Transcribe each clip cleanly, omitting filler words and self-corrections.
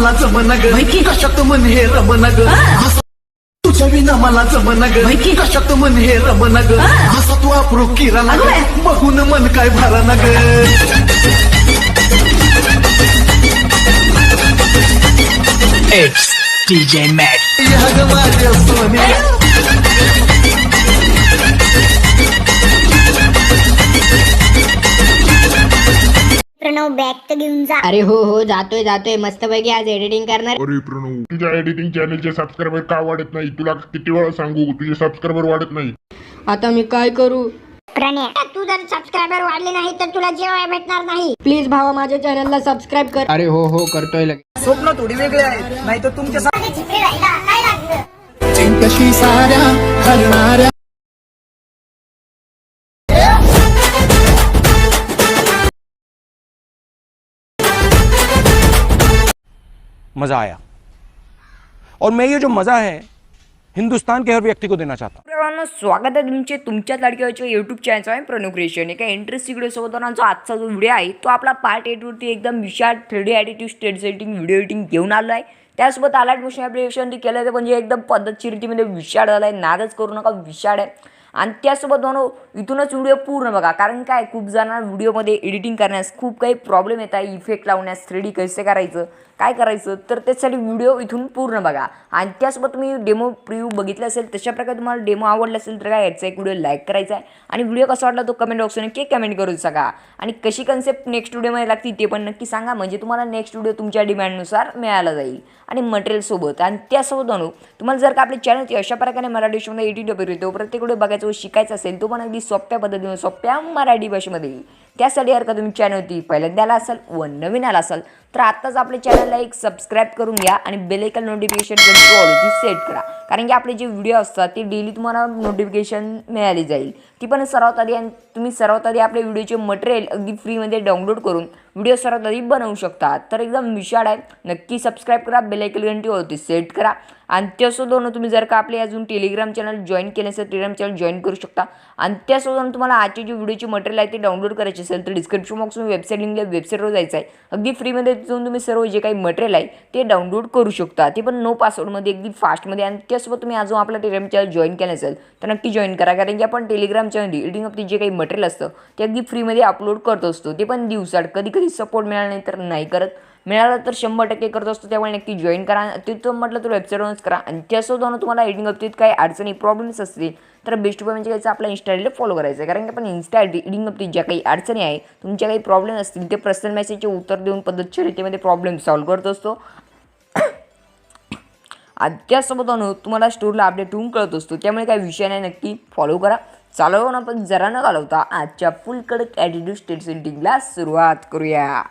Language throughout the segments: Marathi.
मला जमना ग कशात मन हे रमना ग तुझ्या विना मला जमना ग कशात मन हे रमना ग असा तू अप्रू किराणा ग बघून मन काय भराना ग It's DJ Matt. या ग माझ्या सोन्या प्रणव बॅग तर घेऊन जा. अरे हो जातोय मस्तपैकी आज एडिटिंग करणार. अरे प्रणव, तुझ्या एडिटिंग चॅनलचे सबस्क्रायबर का वाढत नाही? तुला किती वेळा सांगू, तुझे सबस्क्रायबर वाढत नाही. आता मी काय करू? प्रणय, तू जर सबस्क्रायबर वाढले नाही तर तुला जेवाय भेटणार नाही. प्लीज भावा माझ्या चॅनलला सबस्क्राईब कर. अरे हो करतोय लगेच. स्वप्न थोडी वेगळी आहे नाही तर तुमच्या चिपळे राहिला काय लागतं? चिंतशी साऱ्या हरणाऱ्या मज़ा आया और मैं ये जो मज़ा है हिंदुस्तान के हर व्यक्ति को देना चाहता हूँ. स्वागत आहे तुमच्या लाडक्याच्या यूट्यूब चॅनलचा आहे प्रणव क्रिएशन. एका इंटरेस्टिंग व्हिडिओ सोबत जो आजचा जो व्हिडिओ आहे तो आपला पार्ट 8 वरती एकदम विशाल 3D attitude state setting video editing घेऊन आलो आहे. त्यासोबत अलाइट मोशन ॲप्लिकेशन केलं ते म्हणजे एकदम पद्धतशीरतीमध्ये विशाळ झाला आहे. नादच करू नका, विशाळ आहे. आणि त्यासोबत दोन इथूनच व्हिडिओ पूर्ण बघा, कारण काय खूप जणांना व्हिडिओमध्ये एडिटिंग करण्यास खूप काही प्रॉब्लेम येत आहे. इफेक्ट लावण्यास 3D कसे करायचं, काय करायचं, तर त्यासाठी व्हिडिओ इथून पूर्ण बघा. आणि त्यासोबत तुम्ही डेमो प्रिव्ह्यू बघितला असेल, तशा प्रकारे तुम्हाला डेमो आवडला असेल तर काय याचा एक व्हिडिओ लाईक करायचा आहे. आणि व्हिडिओ कसा वाटला तो कमेंट बॉक्समध्ये नक्की कमेंट करून सांगा. आणि कशी कन्सेप्ट नेक्स्ट व्हिडिओमध्ये लागते ते पण नक्की सांगा, म्हणजे तुम्हाला नेक्स्ट व्हिडिओ तुमच्या डिमांडनुसार मिळाला जाईल आणि मटेरियलसोबत. आणि त्यासोबत तुम्हाला जर का आपल्या चॅनलची अशा प्रकारे मराठी भाषेमध्ये एडिट वगैरे येतो, प्रत्येक व्हिडिओ बघायचं व शिकायचं असेल तो पण अगदी सोप्या पद्धतीने सोप्या मराठी भाषेमध्ये. त्यासाठी जर का तुम्ही चॅनलवरती पहिल्यांदा आला असाल व नवीन आला असाल तर आत्ताच आपल्या चॅनलला एक सबस्क्राईब करून घ्या आणि bell icon notification already set करा, कारण की आपले जे व्हिडिओ असतात ते डेली तुम्हाला नोटिफिकेशन मिळाली जाईल. ती पण सर्वात आधी. आणि तुम्ही सर्वात आधी आपल्या व्हिडिओचे मटेरियल अगदी फ्रीमध्ये डाउनलोड करून व्हिडिओ सर्वात आधी बनवू शकता. तर एकदम विशाळ आहे. नक्की सबस्क्राईब करा, बेल आयकॉन घंटी ऑलरेडी सेट करा. आणि त्यासोबत तुम्ही जर का आपले अजून टेलिग्राम चॅनल जॉईन केले असेल टेलिग्राम चॅनल जॉईन करू शकता. आणि त्यासोबत तुम्हाला आजचे जे व्हिडिओचे मटेरियल आहे ते डाउनलोड करायचे असेल तर डिस्क्रिप्शन बॉक्समध्ये वेबसाईट लिंक आहे, वेबसाईटवर जायचं आहे. अगदी फ्रीमध्ये तिथून तुम्ही सर्व जे काही मटेरियल आहे ते डाउनलोड करू शकता, ते पण नो पासवर्डमध्ये अगदी फास्टमध्ये. आणि त्यासोबत तुम्ही अजून आपला टेलिग्राम चॅनल जॉईन केलं असेल तर नक्की जॉईन करा, कारण की आपण टेलिग्राम चॅनल एडिटिंग ऑफ जे काही मटेरियल असतं ते अगदी फ्रीमध्ये अपलोड करत असतो. ते पण दिवसाड. कधी सपोर्ट मिळाला नाही तर नाही करत, मिळालं तर 100% करत असतो. त्यामुळे नक्की जॉईन करा. तिथं म्हटलं तर वेबसाईटवरच करा. आणि त्यासोबत तुम्हाला एडिटिंग बाबतीत काही अडचणी प्रॉब्लेम्स असतील तर बेस्ट उपाय म्हणजे आपला इन्स्टा आयडीला फॉलो करायचं आहे, कारण की आपण इन्स्टा एडिटिंग बाबतीत ज्या काही अडचणी आहे, तुमच्या काही प्रॉब्लेम असतील ते पर्सनल मेसेजचे उत्तर देऊन पद्धतशीरतेमध्ये प्रॉब्लेम सॉल्व्ह करत असतो. त्यासोबत तुम्हाला स्टोरीला अपडेट होऊन कळत असतो. त्यामुळे काही विषय नाही, नक्की फॉलो करा. चालवून आपण जरा न घालवता आजच्या फुल कडक ॲटिट्यूड स्टेट सेटिंगला सुरुवात करूया.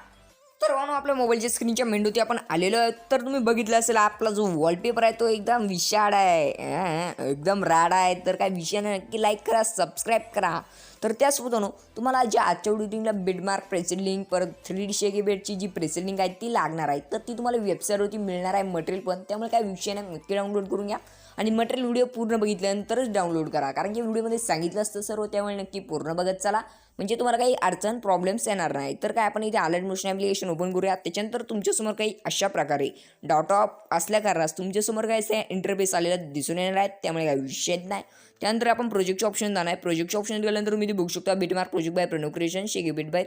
तर आपल्या मोबाईलच्या स्क्रीनच्या मेंदूती आपण आलेलो आहे. तर तुम्ही बघितलं असेल आपला जो वॉलपेपर आहे तो एकदम विशाळ आहे, एकदम राडा आहे. तर काय विषय नाही, नक्की लाईक करा, सबस्क्राईब करा. तर त्यासोबत तुम्हाला ज्या आजच्या एडिटिंगला बेडमार्क प्रेसेड लिंक, परत 3D शेकी बेडची जी प्रेसेड लिंक आहे ती लागणार आहे. तर ती तुम्हाला वेबसाईटवरती मिळणार आहे मटेरियल पण. त्यामुळे काय विषय नाही, नक्की डाउनलोड करून घ्या. आणि मटेरियल व्हिडिओ पूर्ण बघितल्यानंतरच डाउनलोड करा, कारण की व्हिडिओमध्ये सांगितलं असतं सर्व. त्यामुळे नक्की पूर्ण बघत चला, म्हणजे तुम्हाला काही अडचण प्रॉब्लेम्स येणार नाही. तर काय आपण इथे अलाइट मोशन ॲप्लिकेशन ओपन करूया. त्याच्यानंतर तुमच्यासमोर काही अशा प्रकारे डॉट ऑफ असल्या कारणास तुमच्यासमोर काय असे इंटरफेस आलेला दिसून येणार आहेत. त्यामुळे काही विषय नाही. त्यानंतर आपण प्रोजेक्टचे ऑप्शन जाणार आहे. प्रोजेक्टच्या ऑप्शन गेल्यानंतर तुम्ही बघू शकता बेटमार्क प्रोजेक्ट बाय प्रणव क्रिएशन, शेकी बेट by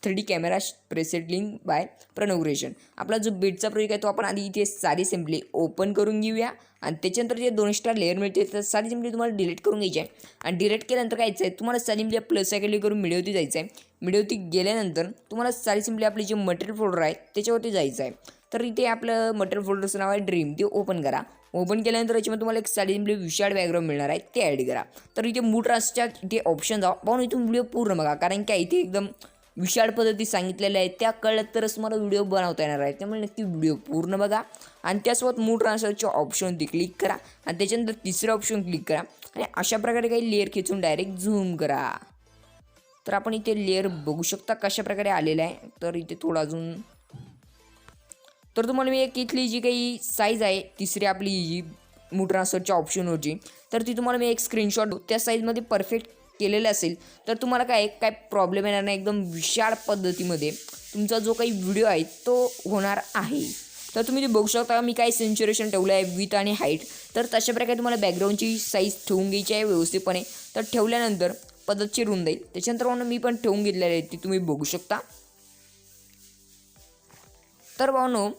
3D camera preset link by Pranav creation. आपला जो बेटचा प्रोजेक्ट आहे तो आपण आधी इथे सारी सिम्पली ओपन करून घेऊया. आणि त्याच्यानंतर जे 2 स्टार लेअर मिळते तर सारी सिम्पली तुम्हाला डिलीट करून घ्यायची आहे. आणि डिलीट केल्यानंतर काय आहे, तुम्हाला सारी सिम्पली प्लस सायकल करून मिळवती जायचं आहे. मिळवती गेल्यानंतर तुम्हाला सारी सिम्पली आपली जे मटेरियल फोल्डर आहे त्याच्यावरती जायचं आहे. तर इथे आपलं मटेरियल फोल्डरचं नाव आहे ड्रीम, ते ओपन करा. ओपन केल्यानंतर याच्यामध्ये तुम्हाला एक साडी सिम्पली विशाळ बॅकग्राऊंड मिळणार आहे, ते ॲड करा. तर इथे मूड ट्रान्सच्या इथे ऑप्शन जावा, पाहून इथून व्हिडिओ पूर्ण बघा, कारण काय इथे एकदम विशाळ पद्धती सांगितलेल्या आहेत. त्या कळलं तरच तुम्हाला व्हिडिओ बनवता येणार आहे. त्यामुळे नक्की व्हिडिओ पूर्ण बघा. आणि त्यासोबत मूड ट्रान्सफरच्या ऑप्शनवरती क्लिक करा. आणि त्याच्यानंतर तिसरं ऑप्शन क्लिक करा. आणि अशा प्रकारे काही लेअर खेचून डायरेक्ट झूम करा. तर आपण इथे लेअर बघू शकता कशा प्रकारे आलेला आहे. तर इथे थोडं अजून, तर तुम्हाला मी एक इथली जी काही साईज आहे तिसरी आपली जी मूड ट्रान्सफरच्या ऑप्शनवरची, तर ती तुम्हाला मी एक स्क्रीनशॉट त्या साईजमध्ये परफेक्ट केलेलं असेल तर तुम्हाला काय प्रॉब्लेम येणार नाही. एकदम विशाळ पद्धतीमध्ये तुमचा जो काही व्हिडिओ आहे तो होणार आहे. तर तुम्ही ते बघू शकता मी काय सेन्च्युरेशन ठेवलं आहे विथ आणि हाईट. तर तशा प्रकारे तुम्हाला बॅकग्राऊंडची साईज ठेवून घ्यायची आहे व्यवस्थितपणे. तर ठेवल्यानंतर पद्धतशीर होऊन जाईल. त्याच्यानंतर म्हणून मी पण ठेवून घेतलेले आहे ती तुम्ही बघू शकता. तर भावनो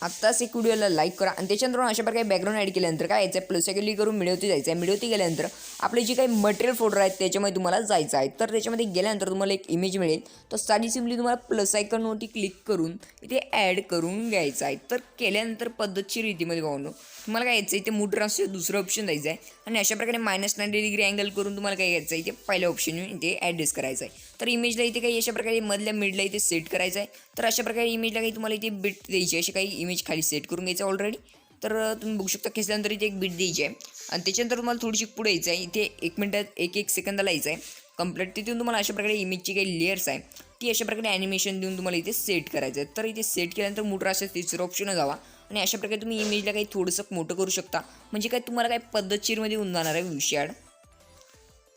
आत्ताच एक व्हिडिओला लाईक करा आणि त्याच्यानंतर अशा प्रकारे बॅकग्राऊंड ॲड केल्यानंतर काय यायचं आहे प्लस क्लिक करून मिळवती जायचं आहे. मिळवती गेल्यानंतर आपले जे काही मटेरियल फोल्डर आहेत त्याच्यामध्ये तुम्हाला जायचं आहे. तर त्याच्यामध्ये गेल्यानंतर तुम्हाला एक इमेज मिळेल. तर साधी सिम्पली तुम्हाला प्लस आयकॉनवरती क्लिक करून इथे ॲड करून घ्यायचं आहे. तर केल्यानंतर पद्धतशीर रीतीमध्ये भावनो तुम्हाला काय यायचं आहे इथे मूड ट्रान्सफर दुसरं ऑप्शन द्यायचं आहे आणि अशा प्रकारे -90° अँगल करून तुम्हाला काय घ्यायचं आहे इथे पहिल्या ऑप्शन इथे ॲडजस्ट करायचं आहे. तर इमेजला इथे काही अशा प्रकारे मधल्या मिडला इथे सेट करायचं आहे. तर अशा प्रकारे इमेजला काही तुम्हाला इथे बिट द्यायची अशी काही इमेज खाली सेट करून घ्यायचं ऑलरेडी. तर तुम्ही बघू शकता खेचल्यानंतर इथे एक बिट द्यायची आहे आणि त्याच्यानंतर तुम्हाला थोडीशी पुढे यायचं आहे. इथे 1 मिनिटात 1 सेकंदाला यायचं आहे कंप्लीट. तिथून तुम्हाला अशा प्रकारे इमेजची काही लेयर्स आहे ती अशा प्रकारे ॲनिमेशन देऊन तुम्हाला इथे सेट करायचं आहे. तर इथे सेट केल्यानंतर मोठं असं तिसरं ऑप्शन जावा आणि अशा प्रकारे तुम्ही इमेजला काही थोडंसं मोठं करू शकता. म्हणजे काय तुम्हाला काय पद्धतशीरमध्ये होऊन जाणार आहे विषयाड.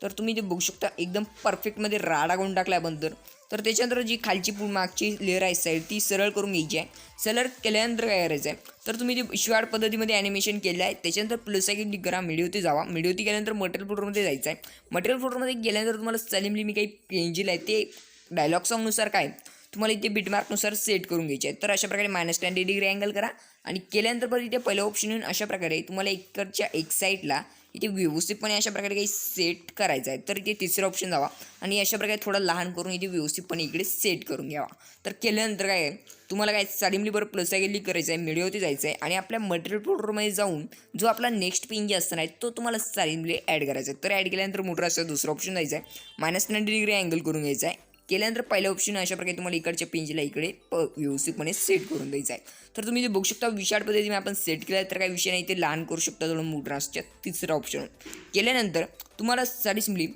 तर तुम्ही ते बघू शकता एकदम परफेक्टमध्ये राडा करून टाकला आहे तर त्याच्यानंतर जी खालची मागची लेअर आहे साईड ती सरळ करून घ्यायची आहे. सरळ केल्यानंतर काय करायचं आहे तर तुम्ही ते शिवाड पद्धतीमध्ये ॲनिमेशन केलं आहे. त्याच्यानंतर प्लस आयकॉन क्लिक करा. मिडिओती जावा. मिडिओती गेल्यानंतर मटेरियल फोल्डरमध्ये जायचं आहे. मटेरियल फोल्डरमध्ये गेल्यानंतर तुम्हाला सलिमली मी काही पेंजिल आहे ते डायलॉग सॉन्गनुसार काय तुम्हाला इथे बिटमार्कनुसार सेट करून घ्यायचे आहे. तर अशा प्रकारे -90° अँगल करा आणि केल्यानंतर परत इथे पहिलं ऑप्शन येऊन अशा प्रकारे तुम्हाला इकडच्या एक साईडला इथे व्यवस्थितपणे अशा प्रकारे काही सेट करायचं आहे. तर इथे तिसरं ऑप्शन जावा आणि अशा प्रकारे थोडं लहान करून इथे व्यवस्थितपणे इकडे सेट करून घ्यावा. तर केल्यानंतर काय आहे तुम्हाला काय सडनली बरं प्लस आयकॉन क्लिक करायचं आहे. मिडिओती जायचं आहे आणि आपल्या मटेरियल फोल्डरमध्ये जाऊन जो आपला नेक्स्ट पेज असणार आहे तो तुम्हाला सडनली ॲड करायचा आहे. तर ॲड केल्यानंतर मोठं असं दुसरं ऑप्शन जायचं आहे -90° अँगल करून घ्यायचं आहे. केल्यानंतर पहिल्या ऑप्शन अशा प्रकारे तुम्हाला इकडच्या पेंजला इकडे व्यवस्थितपणे सेट करून द्यायचं आहे. तर तुम्ही जे बघू शकता विशाळ पद्धतीने आपण सेट केलं तर काही विषय नाही ते लहान करू शकता थोडं मूड्रासच्या तिसरं ऑप्शन केल्यानंतर तुम्हाला साडी सिम्पली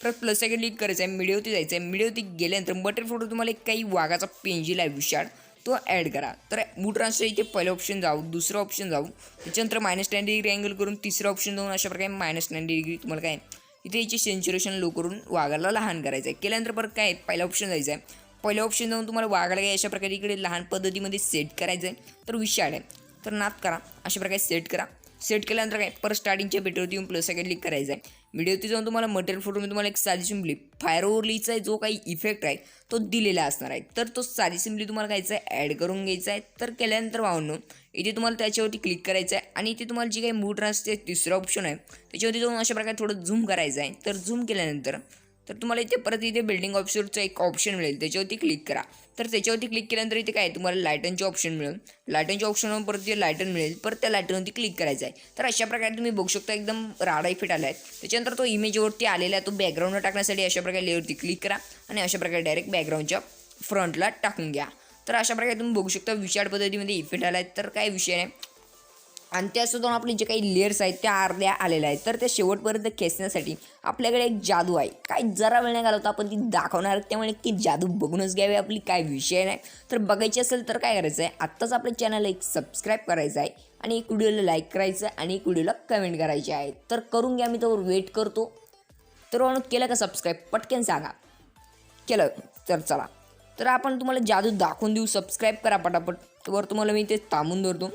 परत प्लस आयकॉन क्लिक करायचं आहे. मिडिओती जायचं आहे. मिडिओती गेल्यानंतर मटेरियल फोटो तुम्हाला एक काही वाघाचा पेंजिल आहे विशाळ तो ॲड करा. तर मूड्रासच्या इथे पहिलं ऑप्शन जाऊ दुसरं ऑप्शन जाऊ त्याच्यानंतर -90° अँगल करून तिसरं ऑप्शन जाऊन अशा प्रकारे -90° तुम्हाला काय इथे याची सेन्च्युरेशन लो करून वाघाला लहान करायचं आहे. केल्यानंतर परत काय पहिला ऑप्शन जायचं आहे. पहिल्या ऑप्शन जाऊन तुम्हाला वाघाला काय अशा प्रकारे इकडे लहान पद्धतीमध्ये सेट करायचं आहे. तर विशाळ आहे तर नाद करा अशा प्रकारे सेट करा. सेट केल्यानंतर काय परत स्टार्टिंगच्या बेटवरती येऊन प्लस आयकॉन क्लिक करायचं आहे. व्हिडिओती जाऊन तुम्हाला मटेरियल फोटोमध्ये तुम्हाला एक साधी सिम्पली फायर ओव्हरलीचा जो काही इफेक्ट आहे तो दिलेला असणार आहे. तर तो साधी सिम्पली तुम्हाला घ्यायचा आहे ॲड करून घ्यायचा आहे. तर केल्यानंतर भावनो इथे तुम्हाला त्याच्यावरती क्लिक करायचं आहे आणि इथे तुम्हाला जी काही मूड असते तिसरं ऑप्शन आहे त्याच्यावरती जाऊन अशा प्रकारे थोडं झूम करायचं आहे. तर झूम केल्यानंतर तर तुम्हाला इथे परत इथे बिल्डिंग ऑप्शनचं एक ऑप्शन मिळेल त्याच्यावरती क्लिक करा. तर त्याच्यावरती क्लिक केल्यानंतर इथे काय तुम्हाला लायटनचे ऑप्शन मिळेल. लायटनच्या ऑप्शनवर परत इथे लायटन मिळेल. परत त्या लायटनवरती क्लिक करायचं आहे. तर अशा प्रकारे तुम्ही बघू शकता एकदम राडा इफेक्ट आला आहे. त्याच्यानंतर तो इमेजवरती आलेला आहे तो बॅकग्राऊंडवर टाकण्यासाठी अशा प्रकारे लेअरवरती क्लिक करा आणि अशा प्रकारे डायरेक्ट बॅकग्राऊंडच्या फ्रंटला टाकून घ्या. तर अशा प्रकारे तुम्ही बघू शकता विशाळ पद्धतीमध्ये इफेक्ट आला आहे. तर काय विषय नाही आणि त्यासुद्धा आपले जे काही लेयर्स आहेत त्या अर्ध्या आलेल्या आहेत. तर त्या शेवटपर्यंत खेचण्यासाठी आपल्याकडे एक जादू आहे. काय जरा वेळ नाही घालवता आपण ती दाखवणार त्यामुळे की जादू बघूनच घ्यावी आपली काय विषय नाही. तर बघायची असेल तर काय करायचं आहे आत्ताच आपल्या चॅनलला एक सबस्क्राईब करायचं आहे आणि एक व्हिडिओला लाईक करायचं आहे आणि एक व्हिडिओला कमेंट करायची आहे. तर करून घ्या मी त्यावर वेट करतो. तर म्हणून केलं का सबस्क्राईब पटकन सांगा केलं तर चला. तर आपण तुम्हाला जादू दाखवून देऊ. सबस्क्राईब करा पटापट. तर तुम्हाला मी ते थांबून धरतो.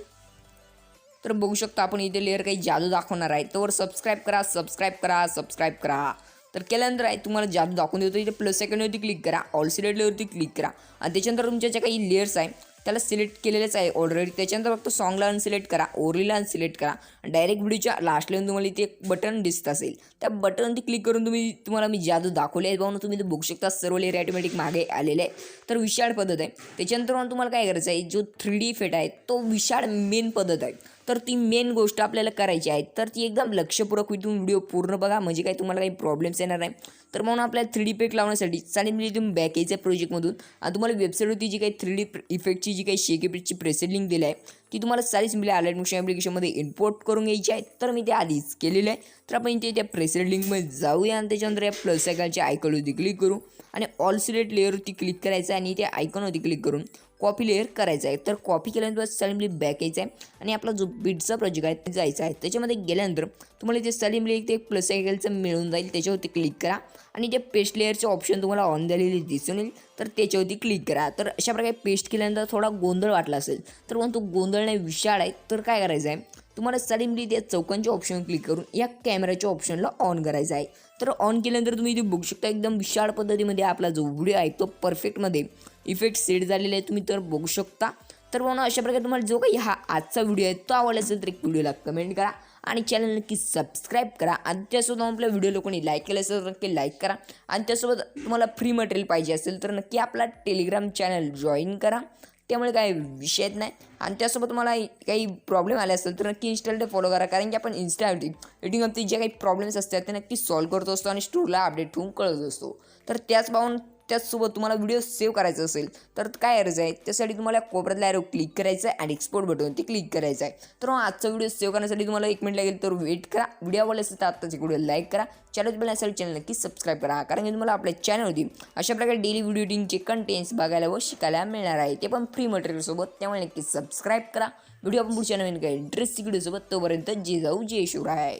तर बघू शकता आपण इथे लेअर काही जादू दाखवणार आहे. तर सबस्क्राईब करा सबस्क्राईब करा सबस्क्राईब करा. तर केल्यानंतर आहे तुम्हाला जादू दाखवून देतो. इथे प्लस आयकॉनवरती क्लिक करा. ऑल सिलेक्ट लेअरवरती क्लिक करा आणि त्याच्यानंतर तुमच्या ज्या काही लेअर्स आहे त्याला सिलेक्ट केलेलंच आहे ऑलरेडी. त्याच्यानंतर फक्त सॉंगला अनसिलेक्ट करा ओरलीला अनसिलेक्ट करा. डायरेक्ट व्हिडिओच्या लास्ट लेवून तुम्हाला इथे एक बटन दिसत असेल त्या बटनवरती क्लिक करून तुम्हाला मी जादू दाखवले आहे भाऊ. तुम्ही बघू शकता सर्व लेअर ऑटोमॅटिक मागे आलेले आहे. तर विशाळ पद्धत आहे. त्याच्यानंतर तुम्हाला काय करायचं आहे जो 3D इफेक्ट आहे तो विशाळ मेन पद्धत आहे. तर ती मेन गोष्ट आपल्याला करायची आहे. तर ती एकदम लक्षपूर्वक इथून व्हिडिओ पूर्ण बघा म्हणजे काही तुम्हाला काही प्रॉब्लेम्स येणार नाही. तर म्हणून आपल्याला 3D इफेक्ट लावण्यासाठी चालेल मी तुम्ही बॅक यायचं प्रोजेक्टमधून आणि तुम्हाला वेबसाईटवरती जी काही 3D इफेक्टची जी काही शेक इफेक्टची प्रेसेड लिंक दिली आहे ती तुम्हाला सारी सिम्पली आलाइट मोशन ॲप्लिकेशनमध्ये इम्पोर्ट करून घ्यायची आहे. तर मी ते आधीच केलेलं आहे. तर आपण इथे त्या प्रेसेड लिंकमध्ये जाऊया आणि त्याच्यानंतर या प्लस आयकॉनच्या आयकॉनवरती क्लिक करू आणि ऑल सिलेक्ट लेअरवरती क्लिक करायचं आणि त्या आयकॉनवरती क्लिक करून कॉपी लेअर करायचा आहे. तर कॉपी केल्यानंतर सडनली बॅक यायचं आहे आणि आपला जो बीटचा प्रोजेक्ट आहे ते जायचा आहे. त्याच्यामध्ये गेल्यानंतर तुम्हाला जे सडनली ते प्लस आयकॉनचं मिळून जाईल, त्याच्यावरती क्लिक करा आणि जे पेस्ट लेअरचे ऑप्शन तुम्हाला ऑन झालेले दिसून येईल तर त्याच्यावरती क्लिक करा. तर अशा प्रकारे पेस्ट केल्यानंतर थोडा गोंधळ वाटला असेल तर पण तो गोंधळ नाही, विशाळ आहे. तर काय करायचं आहे, तुम्हाला सडनली त्या चौकांच्या ऑप्शन क्लिक करून या कॅमेराच्या ऑप्शनला ऑन करायचा आहे. तर ऑन केल्यानंतर तुम्ही इथे बघू शकता एकदम विशाळ पद्धतीमध्ये आपला जो व्हिडिओ आहे तो परफेक्टमध्ये इफेक्ट सेट झालेला आहे, तुम्ही तर बघू शकता. तर म्हणून अशा प्रकारे तुम्हाला जो काही हा आजचा व्हिडिओ आहे तो आवडला असेल तर एक व्हिडिओला कमेंट करा आणि चॅनल नक्की सबस्क्राईब करा. आणि त्यासोबत आपल्या व्हिडिओला कोणी लाईक केलं असेल तर नक्की लाईक करा. आणि त्यासोबत तुम्हाला फ्री मटेरियल पाहिजे असेल तर नक्की आपला टेलिग्राम चॅनल जॉईन करा, त्यामुळे काही विषयच नाही. आणि त्यासोबत तुम्हाला काही प्रॉब्लेम आले असेल तर नक्की इन्स्टाला फॉलो करा, कारण की आपण इन्स्टावरती एडिटिंगवरती जे काही प्रॉब्लेम्स असतात ते नक्की सॉल्व्ह करत असतो आणि स्टोरला अपडेट होऊन कळत असतो. तर त्याचसोबत तुम्हाला व्हिडिओ सेव्ह करायचा असेल तर काय करायचं आहे, त्यासाठी तुम्हाला कोपऱ्यातला ॲरो क्लिक करायचं आहे आणि एक्सपोर्ट बटन ते क्लिक करायचं आहे. तर आजचा व्हिडिओ सेव्ह करण्यासाठी तुम्हाला 1 मिनिट लागेल, तर वेट करा. व्हिडिओ आवडला असेल तर आत्ताची व्हिडिओ लाईक करा, चॅनल असेल चॅनल नक्की सबस्क्राईब करा, कारण की तुम्हाला आपल्या चॅनलवरती अशा प्रकारे डेली व्हिडिओ एडिटिंगचे कंटेंट्स बघायला व शिकायला मिळणार आहे, ते पण फ्री मटेरियलसोबत. त्यामुळे नक्की सबस्क्राईब करा. व्हिडिओ आपण पुढच्या नवीन काही इंटरेस्टिंग व्हिडिओसोबत. तोपर्यंत जे जाऊ जे शिवराय.